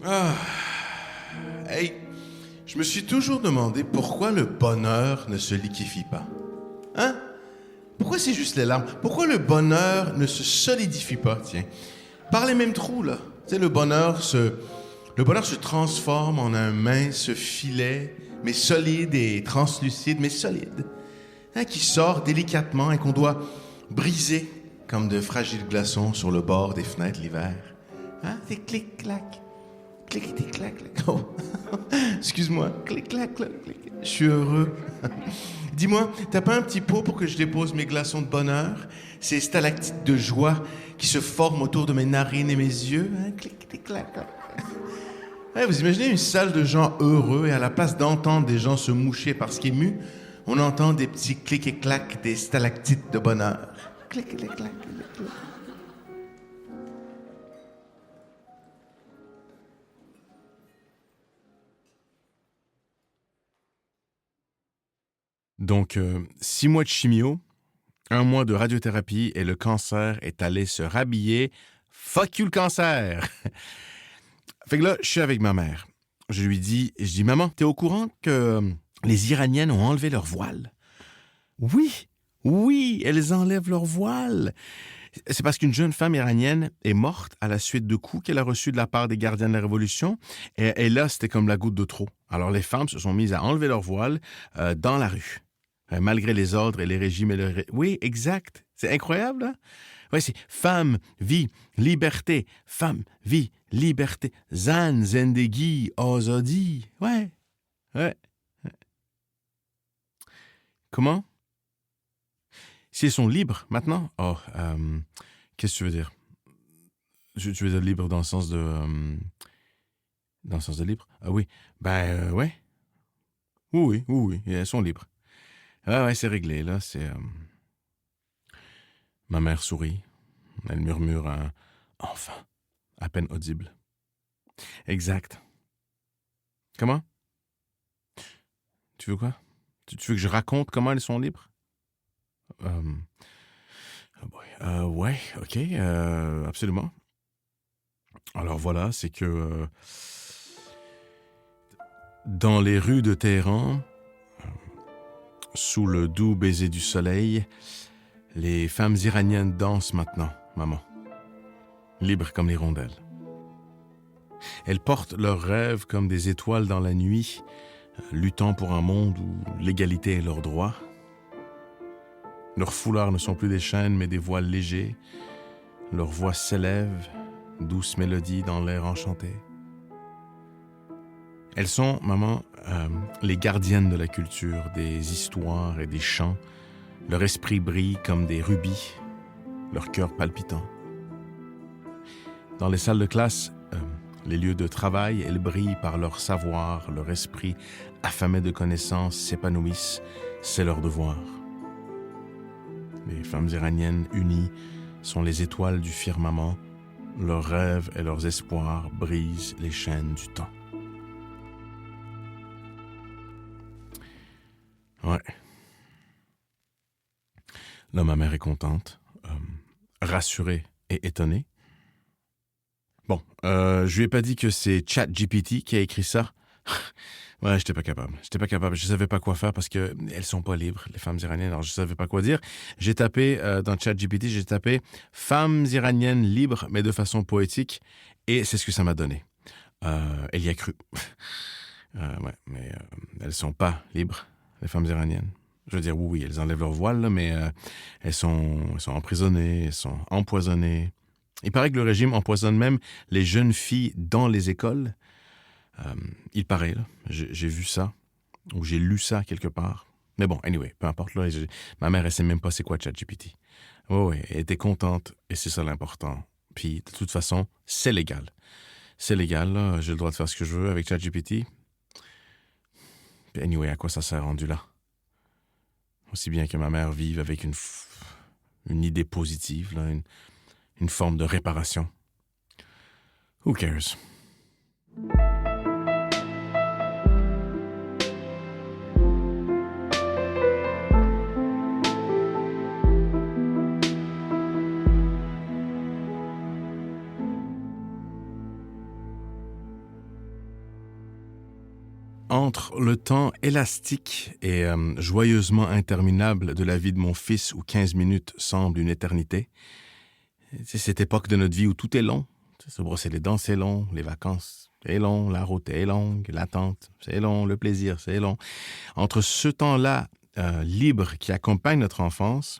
Ah, hey, je me suis toujours demandé pourquoi le bonheur ne se liquéfie pas. Hein? Pourquoi c'est juste les larmes? Pourquoi le bonheur ne se solidifie pas, tiens? Par les mêmes trous, là. Tu sais, le bonheur se transforme en un mince filet, mais solide et translucide, mais solide. Hein, qui sort délicatement et qu'on doit briser comme de fragiles glaçons sur le bord des fenêtres l'hiver. Hein? C'est clic-clac. Clic-clac. Oh. Excuse-moi. Clic-clac. Je suis heureux. Dis-moi, t'as pas un petit pot pour que je dépose mes glaçons de bonheur? Ces stalactites de joie qui se forment autour de mes narines et mes yeux? Hein? Clic-clac. Ouais, vous imaginez une salle de gens heureux et à la place d'entendre des gens se moucher parce qu'émus, on entend des petits clics et clacs des stalactites de bonheur. Clic-clac. Donc, 6 mois de chimio, 1 mois de radiothérapie et le cancer est allé se rhabiller. Fuck you le cancer! Fait que là, je suis avec ma mère. Je dis, maman, t'es au courant que les Iraniennes ont enlevé leur voile? Oui, elles enlèvent leur voile. C'est parce qu'une jeune femme iranienne est morte à la suite de coups qu'elle a reçus de la part des gardiens de la Révolution. Et là, c'était comme la goutte de trop. Alors les femmes se sont mises à enlever leur voile dans la rue. Malgré les ordres et les régimes et Oui, exact. C'est incroyable, hein? Ouais, c'est femme, vie, liberté. Femme, vie, liberté. Zan, zendegi, azadi. Ouais. Comment? Si elles sont libres maintenant? Oh, qu'est-ce que tu veux dire? Tu veux dire libre dans le sens de... dans le sens de libre? Ah oui. Ouais. Oui, elles sont libres. Ah ouais, c'est réglé, là, c'est... Ma mère sourit. Elle murmure un « enfin », à peine audible. Exact. Comment? Tu veux quoi? Tu veux que je raconte comment elles sont libres? Ouais, ok, absolument. Alors voilà, c'est que dans les rues de Téhéran, sous le doux baiser du soleil, les femmes iraniennes dansent maintenant, maman. Libres comme les rondelles. Elles portent leurs rêves comme des étoiles dans la nuit, luttant pour un monde où l'égalité est leur droit. Leurs foulards ne sont plus des chaînes, mais des voiles légers. Leurs voix s'élèvent, douce mélodie dans l'air enchanté. Elles sont, maman, les gardiennes de la culture, des histoires et des chants. Leur esprit brille comme des rubis, leur cœur palpitant. Dans les salles de classe, les lieux de travail, elles brillent par leur savoir, leur esprit affamé de connaissances s'épanouissent, c'est leur devoir. Les femmes iraniennes unies sont les étoiles du firmament, leurs rêves et leurs espoirs brisent les chaînes du temps. Ouais. Là, ma mère est contente, rassurée et étonnée. Bon, je lui ai pas dit que c'est ChatGPT qui a écrit ça. Ouais, j'étais pas capable. Je savais pas quoi faire parce que elles sont pas libres, les femmes iraniennes. Alors je savais pas quoi dire. J'ai tapé dans ChatGPT, j'ai tapé femmes iraniennes libres, mais de façon poétique, et c'est ce que ça m'a donné. Elle y a cru. Ouais, mais elles sont pas libres, les femmes iraniennes. Je veux dire, oui, elles enlèvent leur voile, là, mais elles sont emprisonnées, elles sont empoisonnées. Il paraît que le régime empoisonne même les jeunes filles dans les écoles. Il paraît, là, j'ai vu ça, ou j'ai lu ça quelque part. Mais bon, anyway, peu importe. Là, ma mère, elle sait même pas c'est quoi ChatGPT. Oui, elle était contente, et c'est ça l'important. Puis, de toute façon, c'est légal. C'est légal, là, j'ai le droit de faire ce que je veux avec ChatGPT. Puis, anyway, à quoi ça s'est rendu là? Aussi bien que ma mère vive avec une idée positive, là, une forme de réparation. Who cares? Entre le temps élastique et joyeusement interminable de la vie de mon fils où 15 minutes semblent une éternité, c'est cette époque de notre vie où tout est long. Se brosser les dents, c'est long. Les vacances, c'est long. La route est longue. L'attente, c'est long. Le plaisir, c'est long. Entre ce temps-là libre qui accompagne notre enfance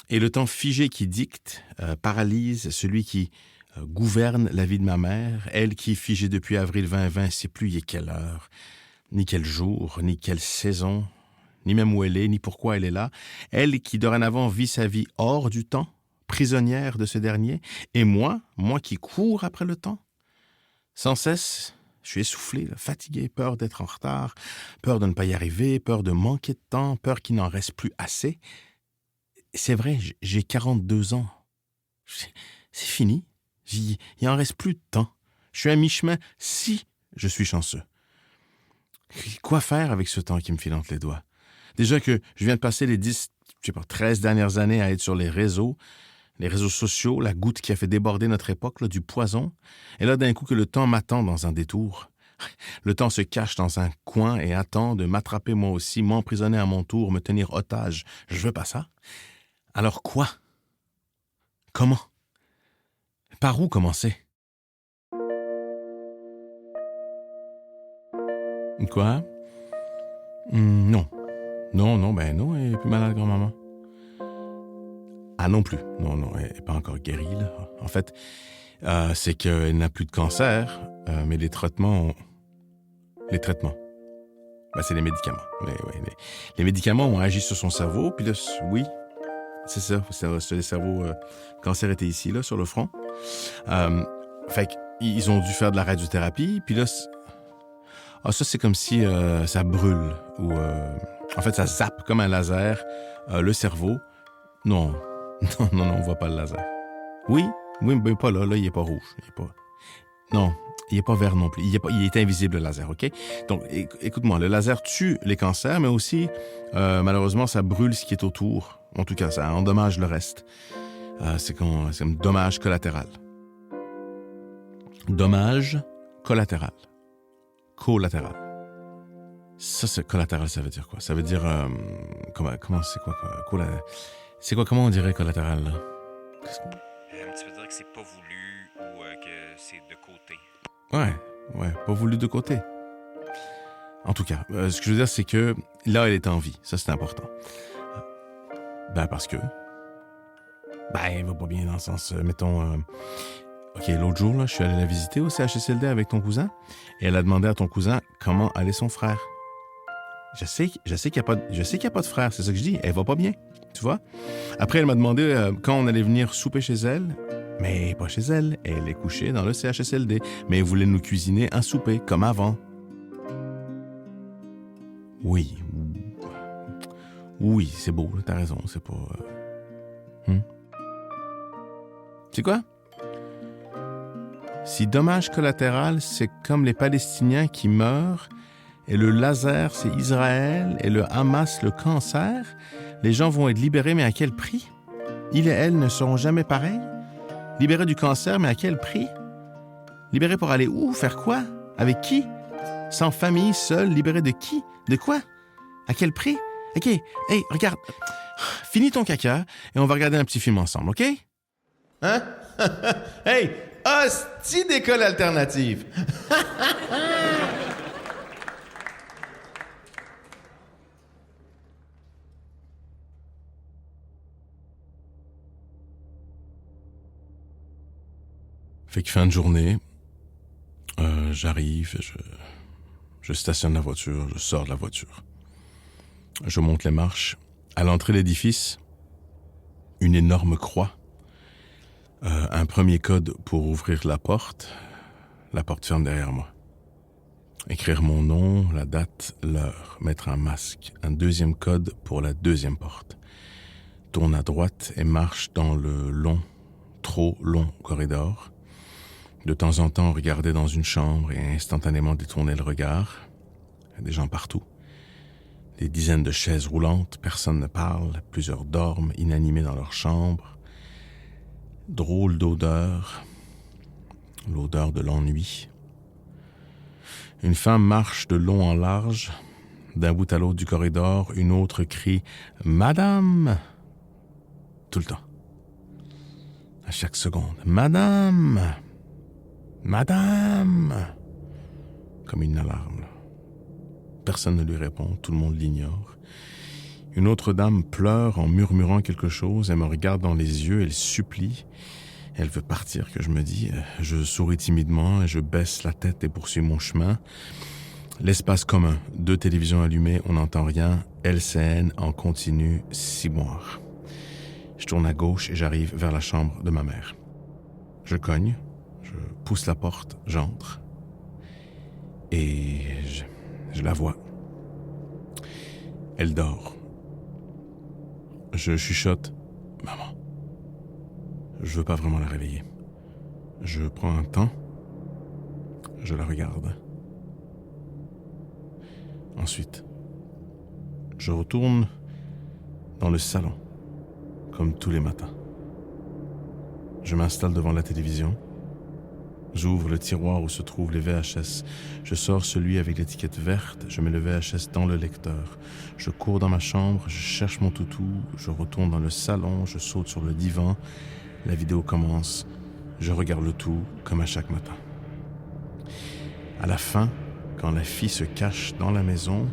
et le temps figé qui dicte, paralyse celui qui gouverne la vie de ma mère, elle qui, figée depuis avril 2020, ne sait plus il est quelle heure, ni quel jour, ni quelle saison, ni même où elle est, ni pourquoi elle est là, elle qui dorénavant vit sa vie hors du temps, prisonnière de ce dernier, et moi qui cours après le temps. Sans cesse, je suis essoufflé, fatigué, peur d'être en retard, peur de ne pas y arriver, peur de manquer de temps, peur qu'il n'en reste plus assez. C'est vrai, j'ai 42 ans. C'est fini. Il en reste plus de temps. Je suis à mi-chemin si je suis chanceux. Quoi faire avec ce temps qui me file entre les doigts? Déjà que je viens de passer les 13 dernières années à être sur les réseaux sociaux, la goutte qui a fait déborder notre époque, là, du poison. Et là, d'un coup, que le temps m'attend dans un détour. Le temps se cache dans un coin et attend de m'attraper moi aussi, m'emprisonner à mon tour, me tenir otage. Je veux pas ça. Alors quoi? Comment? Par où commencer? Quoi? Non. Non, elle est plus malade, grand-maman. Ah non plus. Non, elle n'est pas encore guérie, là. En fait, c'est qu'elle n'a plus de cancer, mais les traitements... c'est les médicaments. Les médicaments ont agi sur son cerveau, puis là, oui, c'est ça. C'est le cerveau... le cancer était ici, là, sur le front. Fait qu'ils ont dû faire de la radiothérapie, puis là... ça, c'est comme si ça brûle, ou... en fait, ça zappe comme un laser le cerveau. Non, on voit pas le laser. Oui, mais pas là, il est pas rouge. Non, il est pas vert non plus. Il est invisible, le laser, OK? Donc, écoute-moi, le laser tue les cancers, mais aussi, malheureusement, ça brûle ce qui est autour. En tout cas, ça endommage le reste. C'est un dommage collatéral. Dommage collatéral. Collatéral. Ça, c'est collatéral, ça veut dire quoi? Ça veut dire... comment c'est quoi? C'est quoi, comment on dirait collatéral, là? Tu veux dire que c'est pas voulu ou que c'est de côté? Ouais, pas voulu de côté. En tout cas, ce que je veux dire, c'est que là, elle est en vie. Ça, c'est important. Parce que... elle va pas bien dans le sens... mettons... OK, l'autre jour, là, je suis allé la visiter au CHSLD avec ton cousin et elle a demandé à ton cousin comment allait son frère. Je sais qu'il n'y a pas de frère, c'est ça que je dis. Elle va pas bien, tu vois. Après, elle m'a demandé quand on allait venir souper chez elle. Mais pas chez elle. Elle est couchée dans le CHSLD. Mais elle voulait nous cuisiner un souper, comme avant. Oui, c'est beau, t'as raison, c'est pas... C'est quoi? Si dommage collatéral, c'est comme les Palestiniens qui meurent, et le laser, c'est Israël, et le Hamas, le cancer, les gens vont être libérés, mais à quel prix? Ils et elles ne seront jamais pareils? Libérés du cancer, mais à quel prix? Libérés pour aller où? Faire quoi? Avec qui? Sans famille, seul, libérés de qui? De quoi? À quel prix? OK, hey, regarde, finis ton caca, et on va regarder un petit film ensemble, OK? Hein? Hey! Hostie d'école alternative! Fait que fin de journée, j'arrive, je stationne la voiture, je sors de la voiture. Je monte les marches. À l'entrée de l'édifice, une énorme croix. Un premier code pour ouvrir la porte. La porte ferme derrière moi. Écrire mon nom, la date, l'heure. Mettre un masque. Un deuxième code pour la deuxième porte. Tourne à droite et marche dans le long, trop long corridor. De temps en temps, regarder dans une chambre et instantanément détourner le regard. Il y a des gens partout. Des dizaines de chaises roulantes, personne ne parle, plusieurs dorment inanimés dans leur chambre. Drôle d'odeur, l'odeur de l'ennui. Une femme marche de long en large. D'un bout à l'autre du corridor, une autre crie « Madame !» Tout le temps. À chaque seconde. « Madame ! Madame !» Comme une alarme. Personne ne lui répond, tout le monde l'ignore. Une autre dame pleure en murmurant quelque chose. Elle me regarde dans les yeux, elle supplie. Elle veut partir, que je me dis. Je souris timidement et je baisse la tête et poursuis mon chemin. L'espace commun, 2 télévisions allumées, on n'entend rien. LCN en continu, ciboire. Je tourne à gauche et j'arrive vers la chambre de ma mère. Je cogne, je pousse la porte, j'entre. Et je la vois. Elle dort. Je chuchote « Maman ». Je veux pas vraiment la réveiller. Je prends un temps. Je la regarde. Ensuite, je retourne dans le salon, comme tous les matins. Je m'installe devant la télévision. J'ouvre le tiroir où se trouvent les VHS. Je sors celui avec l'étiquette verte. Je mets le VHS dans le lecteur. Je cours dans ma chambre. Je cherche mon toutou. Je retourne dans le salon. Je saute sur le divan. La vidéo commence. Je regarde le tout comme à chaque matin. À la fin, quand la fille se cache dans la maison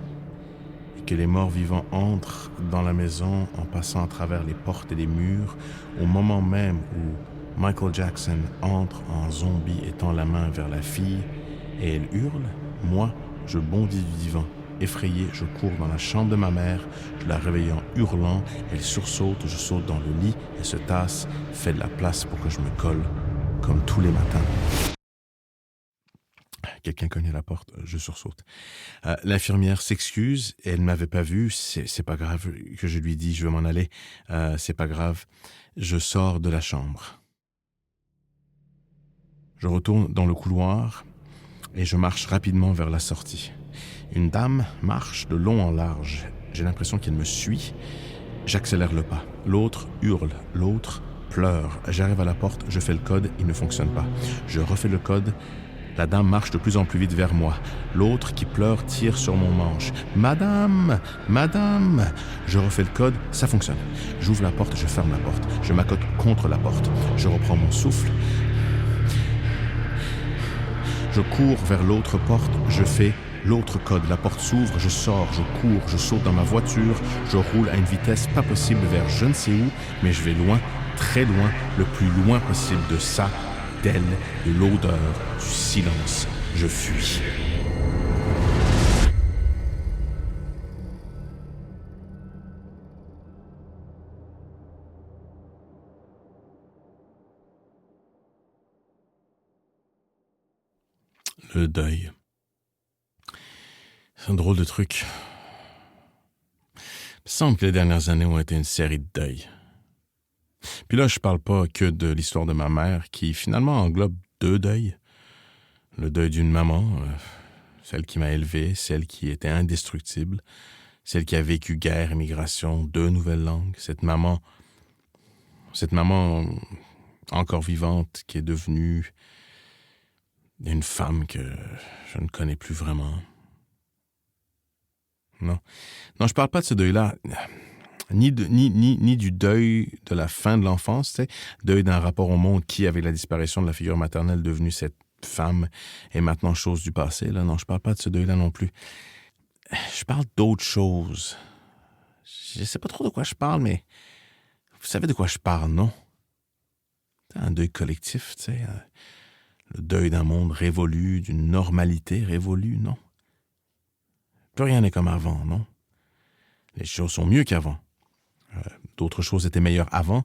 et que les morts vivants entrent dans la maison en passant à travers les portes et les murs, au moment même où Michael Jackson entre en zombie et tend la main vers la fille et elle hurle, moi, je bondis du divan. Effrayé, je cours dans la chambre de ma mère, je la réveille en hurlant, elle sursaute, je saute dans le lit, elle se tasse, fait de la place pour que je me colle, comme tous les matins. Quelqu'un cogne à la porte, je sursaute. L'infirmière s'excuse, elle ne m'avait pas vu, c'est pas grave, que je lui dis, je vais m'en aller, c'est pas grave. Je sors de la chambre. Je retourne dans le couloir et je marche rapidement vers la sortie. Une dame marche de long en large. J'ai l'impression qu'elle me suit. J'accélère le pas. L'autre hurle, l'autre pleure. J'arrive à la porte, je fais le code, il ne fonctionne pas. Je refais le code. La dame marche de plus en plus vite vers moi. L'autre qui pleure tire sur mon manche. « Madame! Madame !» Je refais le code, ça fonctionne. J'ouvre la porte, je ferme la porte. Je m'accote contre la porte. Je reprends mon souffle. Je cours vers l'autre porte, je fais l'autre code. La porte s'ouvre, je sors, je cours, je saute dans ma voiture. Je roule à une vitesse pas possible vers je ne sais où, mais je vais loin, très loin, le plus loin possible de ça, d'elle, de l'odeur, du silence. Je fuis. Le deuil. C'est un drôle de truc. Il me semble que les dernières années ont été une série de deuils. Puis là, je parle pas que de l'histoire de ma mère, qui finalement englobe 2 deuils. Le deuil d'une maman, celle qui m'a élevé, celle qui était indestructible, celle qui a vécu guerre, immigration, 2 nouvelles langues. Cette maman encore vivante qui est devenue une femme que je ne connais plus vraiment. Non, je parle pas de ce deuil-là, ni du deuil de la fin de l'enfance, tu sais, deuil d'un rapport au monde qui, avec la disparition de la figure maternelle devenue cette femme, est maintenant chose du passé. Là, non, je parle pas de ce deuil-là non plus. Je parle d'autre chose. Je sais pas trop de quoi je parle, mais vous savez de quoi je parle, non? Un deuil collectif, tu sais, le deuil d'un monde révolu, d'une normalité révolue, non? Plus rien n'est comme avant, non? Les choses sont mieux qu'avant. D'autres choses étaient meilleures avant.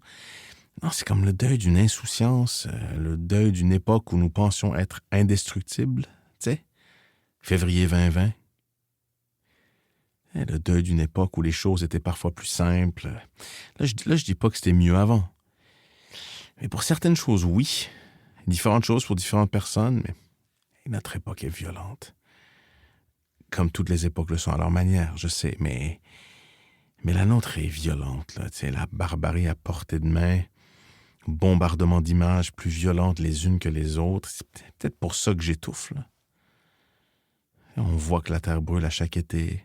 Non, c'est comme le deuil d'une insouciance, le deuil d'une époque où nous pensions être indestructibles, tu sais? Février 2020. Et le deuil d'une époque où les choses étaient parfois plus simples. Là, je dis pas que c'était mieux avant. Mais pour certaines choses, oui. Différentes choses pour différentes personnes, mais notre époque est violente. Comme toutes les époques le sont à leur manière, je sais, mais la nôtre est violente, là. Tu sais, la barbarie à portée de main, bombardement d'images plus violentes les unes que les autres. C'est peut-être pour ça que j'étouffe, là. On voit que la terre brûle à chaque été.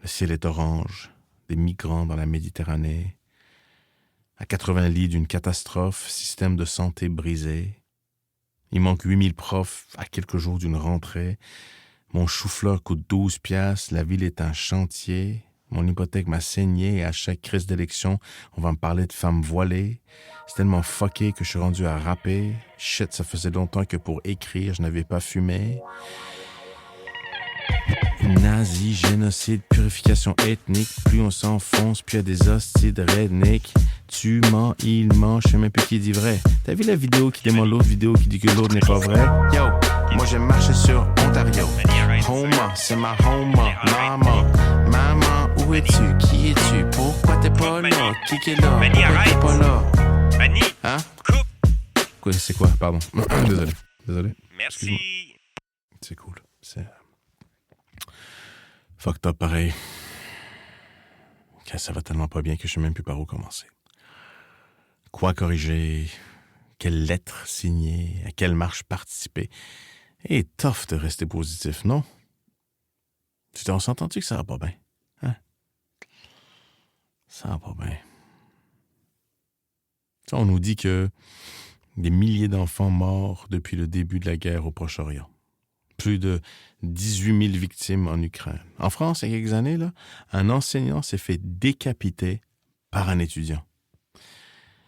Le ciel est orange, des migrants dans la Méditerranée. À 80 lits d'une catastrophe, système de santé brisé. Il manque 8000 profs à quelques jours d'une rentrée. Mon chou-fleur coûte 12 piastres. La ville est un chantier. Mon hypothèque m'a saigné et à chaque crise d'élection, on va me parler de femmes voilées. C'est tellement fucké que je suis rendu à rapper. Shit, ça faisait longtemps que pour écrire, je n'avais pas fumé. Nazi, génocide, purification ethnique. Plus on s'enfonce, plus il y a des hosties de redneck. Tu mens, il ment, je sais même plus qui dit vrai. T'as vu la vidéo qui dément l'autre vidéo qui dit que l'autre n'est pas vrai? Yo, moi j'ai marché sur Ontario. Homa, c'est ma homa. Maman, où es-tu? Qui es-tu? Pourquoi t'es pas là? Qui est là? Pourquoi t'es pas là? Manny, Hein? coupe. Quoi, c'est quoi? Pardon. Désolé. Merci. Excuse-moi. C'est cool. C'est fucked up pareil. Ça va tellement pas bien que je sais même plus par où commencer. Quoi corriger? Quelle lettre signer? À quelle marche participer? Et tough de rester positif, non? On s'entend-tu que ça va pas bien? Hein? Ça va pas bien. On nous dit que des milliers d'enfants morts depuis le début de la guerre au Proche-Orient. Plus de 18 000 victimes en Ukraine. En France, il y a quelques années, là, un enseignant s'est fait décapiter par un étudiant.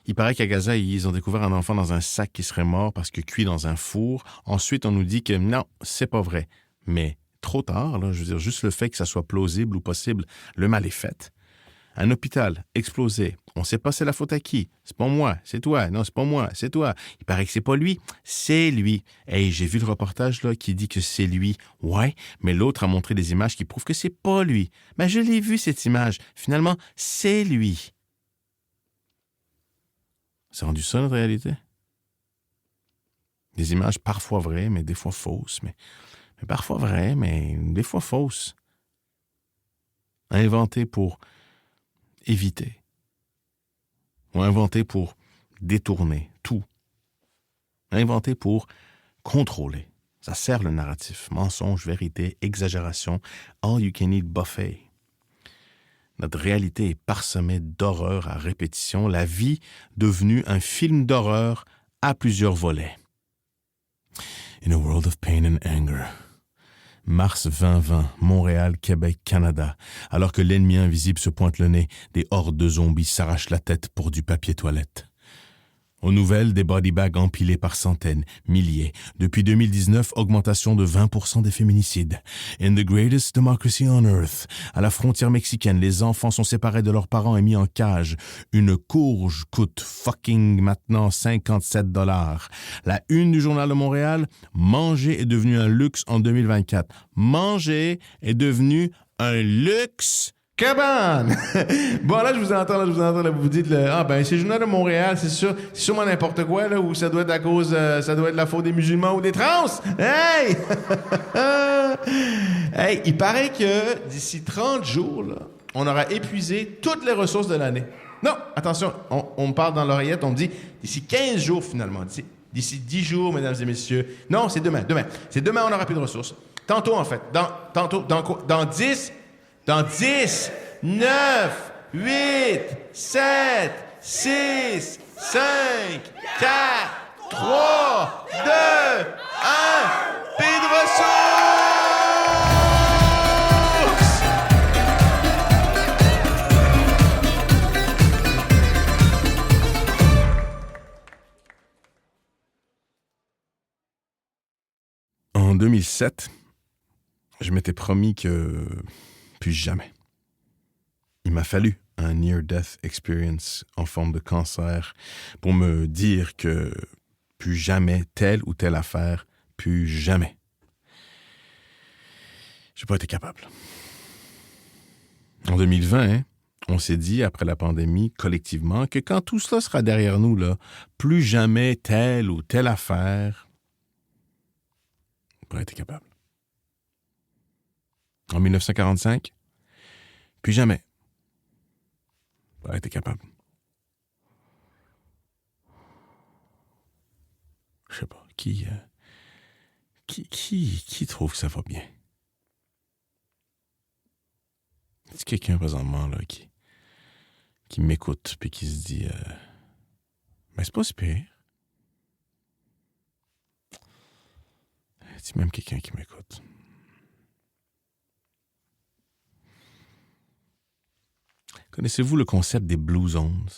Il paraît qu'à Gaza, ils ont découvert un enfant dans un sac qui serait mort parce que cuit dans un four. Ensuite, on nous dit que non, c'est pas vrai. Mais trop tard, là, je veux dire, juste le fait que ça soit plausible ou possible, le mal est fait. Un hôpital explosé. On sait pas c'est la faute à qui. C'est pas moi, c'est toi. Non, c'est pas moi, c'est toi. Il paraît que c'est pas lui, c'est lui. Hey, j'ai vu le reportage là qui dit que c'est lui. Ouais, mais l'autre a montré des images qui prouvent que c'est pas lui. Mais je l'ai vu cette image. Finalement, c'est lui. C'est rendu ça notre réalité? Des images parfois vraies, mais des fois fausses. Mais parfois vraies, mais des fois fausses. Inventées pour éviter. Ou inventé pour détourner tout. Inventé pour contrôler. Ça sert le narratif. Mensonge, vérité, exagération, all you can eat buffet. Notre réalité est parsemée d'horreurs à répétition, la vie devenue un film d'horreur à plusieurs volets. In a world of pain and anger. Mars 2020, Montréal, Québec, Canada. Alors que l'ennemi invisible se pointe le nez, des hordes de zombies s'arrachent la tête pour du papier toilette. Aux nouvelles, des body bags empilés par centaines, milliers. Depuis 2019, augmentation de 20% des féminicides. In the greatest democracy on earth, à la frontière mexicaine, les enfants sont séparés de leurs parents et mis en cage. Une courge coûte fucking maintenant 57 $. La une du Journal de Montréal, manger est devenu un luxe en 2024. Manger est devenu un luxe. Cabane! Bon, là, je vous entends, là, vous dites, c'est le Journal de Montréal, c'est sûrement n'importe quoi, là, ou ça doit être à cause, ça doit être la faute des musulmans ou des trans! Hey! Hey, il paraît que d'ici 30 jours, là, on aura épuisé toutes les ressources de l'année. Non, attention, on me parle dans l'oreillette, on me dit, d'ici 15 jours, finalement, d'ici 10 jours, mesdames et messieurs. Non, c'est demain. C'est demain, on n'aura plus de ressources. Tantôt, en fait. Dans 10, 9, 8, 7, 6, 5, 4, 3, 2, 1, pays de ressources! En 2007, je m'étais promis que plus jamais. Il m'a fallu un near-death experience en forme de cancer pour me dire que plus jamais telle ou telle affaire, plus jamais. J'ai pas été capable. En 2020, on s'est dit, après la pandémie, collectivement, que quand tout cela sera derrière nous, là, plus jamais telle ou telle affaire, j'ai pas été capable. En 1945, plus jamais. Pas été capable. Je sais pas. Qui Qui trouve que ça va bien? C'est quelqu'un présentement là, qui m'écoute puis qui se dit mais c'est pas si pire. C'est même quelqu'un qui m'écoute. Connaissez-vous le concept des Blue Zones?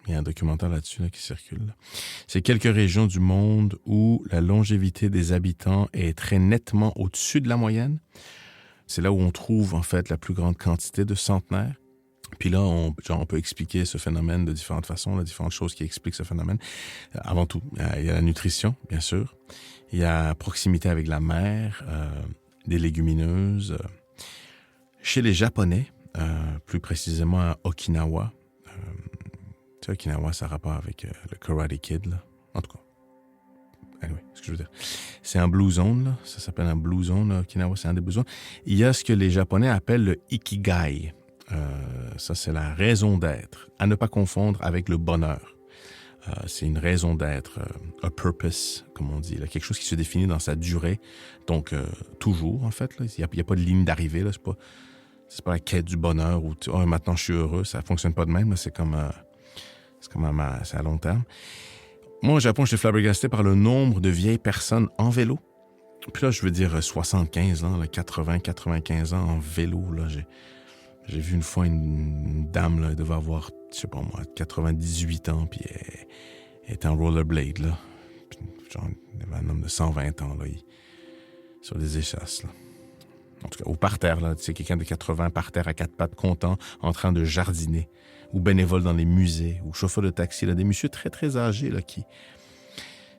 Il y a un documentaire là-dessus là, qui circule. Là. C'est quelques régions du monde où la longévité des habitants est très nettement au-dessus de la moyenne. C'est là où on trouve en fait la plus grande quantité de centenaires. Puis là, on peut expliquer ce phénomène de différentes façons, là, différentes choses qui expliquent ce phénomène. Avant tout, il y a la nutrition, bien sûr. Il y a la proximité avec la mer, des légumineuses. Chez les Japonais, plus précisément à Okinawa, tu sais, Okinawa, ça a rapport avec le Karate Kid, là. En tout cas. Anyway, ce que je veux dire. C'est un Blue Zone, là. Ça s'appelle un Blue Zone, là. Okinawa, c'est un des Blue Zones. Il y a ce que les Japonais appellent le Ikigai. Ça, c'est la raison d'être. À ne pas confondre avec le bonheur. C'est une raison d'être, a purpose, comme on dit. Là. Quelque chose qui se définit dans sa durée. Donc, toujours, en fait. Là. Il n'y a pas de ligne d'arrivée. Là. C'est pas la quête du bonheur où maintenant je suis heureux. Ça ne fonctionne pas de même. Là. C'est comme c'est à long terme. Moi, au Japon, j'étais flabbergasté par le nombre de vieilles personnes en vélo. Puis là, je veux dire 75 ans, là, 80, 95 ans en vélo. Là, j'ai vu une fois une dame, là, elle devait avoir, je sais pas moi, 98 ans, puis elle était en rollerblade, là. Puis, genre, il y avait un homme de 120 ans, là, sur des échasses, là. En tout cas, ou par terre, là, tu sais, quelqu'un de 80 par terre à quatre pattes, content, en train de jardiner, ou bénévole dans les musées, ou chauffeur de taxi, là, des messieurs très, très âgés, là, qui...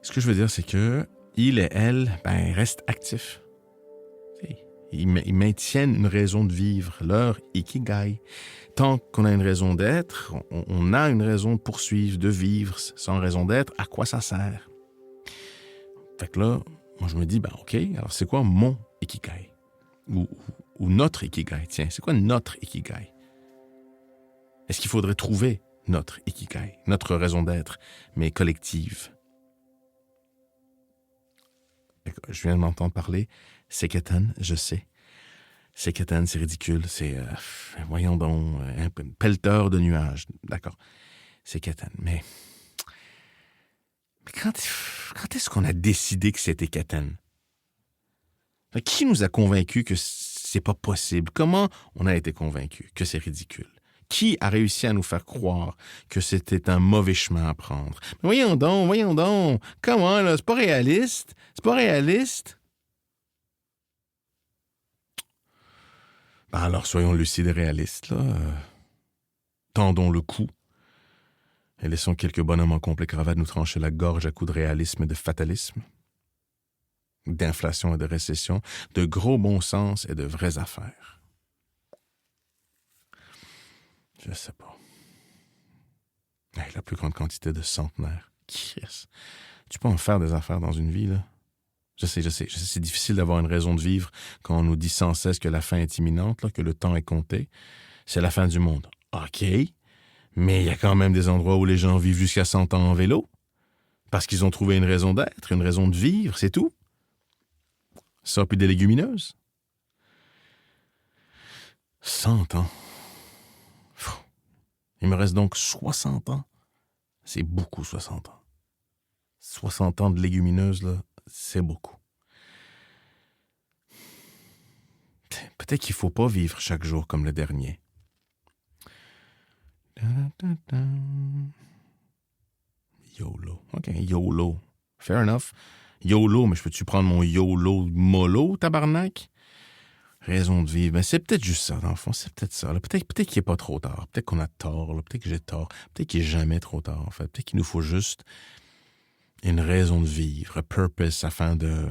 Ce que je veux dire, c'est que il et elle, restent actifs. Ils maintiennent une raison de vivre, leur ikigai. Tant qu'on a une raison d'être, on a une raison de poursuivre, de vivre. Sans raison d'être, à quoi ça sert? Fait que là, moi je me dis, OK, alors c'est quoi mon ikigai? Ou notre ikigai, tiens, c'est quoi notre ikigai? Est-ce qu'il faudrait trouver notre ikigai, notre raison d'être, mais collective? Je viens de m'entendre parler. Seketen, je sais. Seketen, c'est ridicule. C'est, voyons donc, un pelleteur de nuages. D'accord. Seketen. Mais quand est-ce qu'on a décidé que c'était Keten? Qui nous a convaincus que c'est pas possible? Comment on a été convaincus que c'est ridicule? Qui a réussi à nous faire croire que c'était un mauvais chemin à prendre? Mais voyons donc. Comment, là? C'est pas réaliste. Alors, soyons lucides et réalistes, là. Tendons le cou et laissons quelques bonhommes en complet cravate nous trancher la gorge à coups de réalisme et de fatalisme, d'inflation et de récession, de gros bon sens et de vraies affaires. Je sais pas. Hey, la plus grande quantité de centenaires. Yes. Tu peux en faire des affaires dans une vie, là. Je sais, c'est difficile d'avoir une raison de vivre quand on nous dit sans cesse que la fin est imminente, là, que le temps est compté. C'est la fin du monde. OK, mais il y a quand même des endroits où les gens vivent jusqu'à 100 ans en vélo, parce qu'ils ont trouvé une raison d'être, une raison de vivre, c'est tout. Ça, puis des légumineuses. 100 ans. Il me reste donc 60 ans. C'est beaucoup, 60 ans. 60 ans de légumineuses, là, c'est beaucoup. Peut-être qu'il ne faut pas vivre chaque jour comme le dernier. YOLO. OK, YOLO. Fair enough. YOLO, mais je peux-tu prendre mon YOLO mollo, tabarnak? Raison de vivre. Mais c'est peut-être juste ça, dans le fond. C'est peut-être ça. Là. Peut-être qu'il n'est pas trop tard. Peut-être qu'on a tort. Là. Peut-être que j'ai tort. Peut-être qu'il n'est jamais trop tard, en fait. Peut-être qu'il nous faut juste une raison de vivre, un purpose, afin de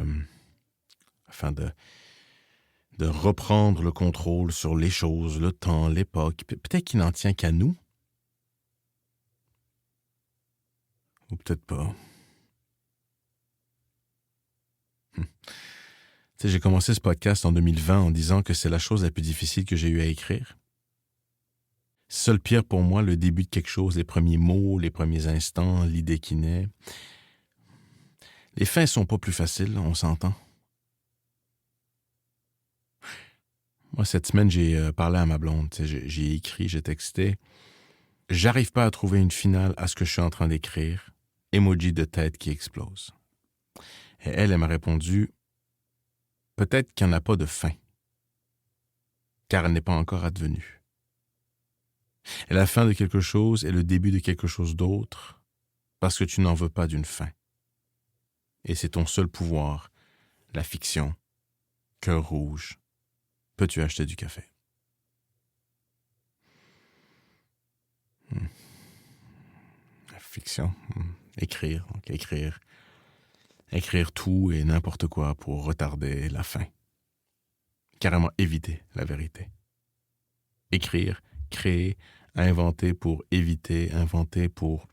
reprendre le contrôle sur les choses, le temps, l'époque. Peut-être qu'il n'en tient qu'à nous. Ou peut-être pas. Tu sais, j'ai commencé ce podcast en 2020 en disant que c'est la chose la plus difficile que j'ai eu à écrire. Seule pierre pour moi, le début de quelque chose, les premiers mots, les premiers instants, l'idée qui naît. Les fins sont pas plus faciles, on s'entend. Moi, cette semaine, j'ai parlé à ma blonde. J'ai écrit, j'ai texté. J'arrive pas à trouver une finale à ce que je suis en train d'écrire. Emoji de tête qui explose. Et elle m'a répondu, peut-être qu'il n'y en a pas de fin, car elle n'est pas encore advenue. Et la fin de quelque chose est le début de quelque chose d'autre, parce que tu n'en veux pas d'une fin. Et c'est ton seul pouvoir, la fiction. Cœur rouge. Peux-tu acheter du café? La fiction. Écrire. Donc écrire. Écrire tout et n'importe quoi pour retarder la fin. Carrément éviter la vérité. Écrire, créer, inventer pour éviter, inventer pour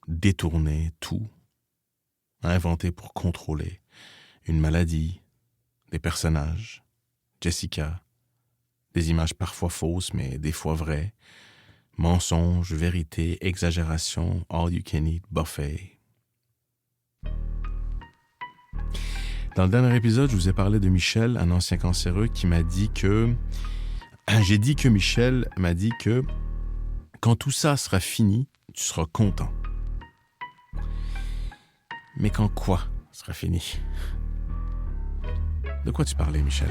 détourner tout. Inventer pour contrôler une maladie, des personnages, Jessica, des images parfois fausses mais des fois vraies, mensonges, vérité, exagération, all you can eat buffet. Dans le dernier épisode, je vous ai parlé de Michel, un ancien cancéreux qui m'a dit que... J'ai dit que Michel m'a dit que quand tout ça sera fini, tu seras content. Mais quand quoi sera fini? De quoi tu parlais, Michel?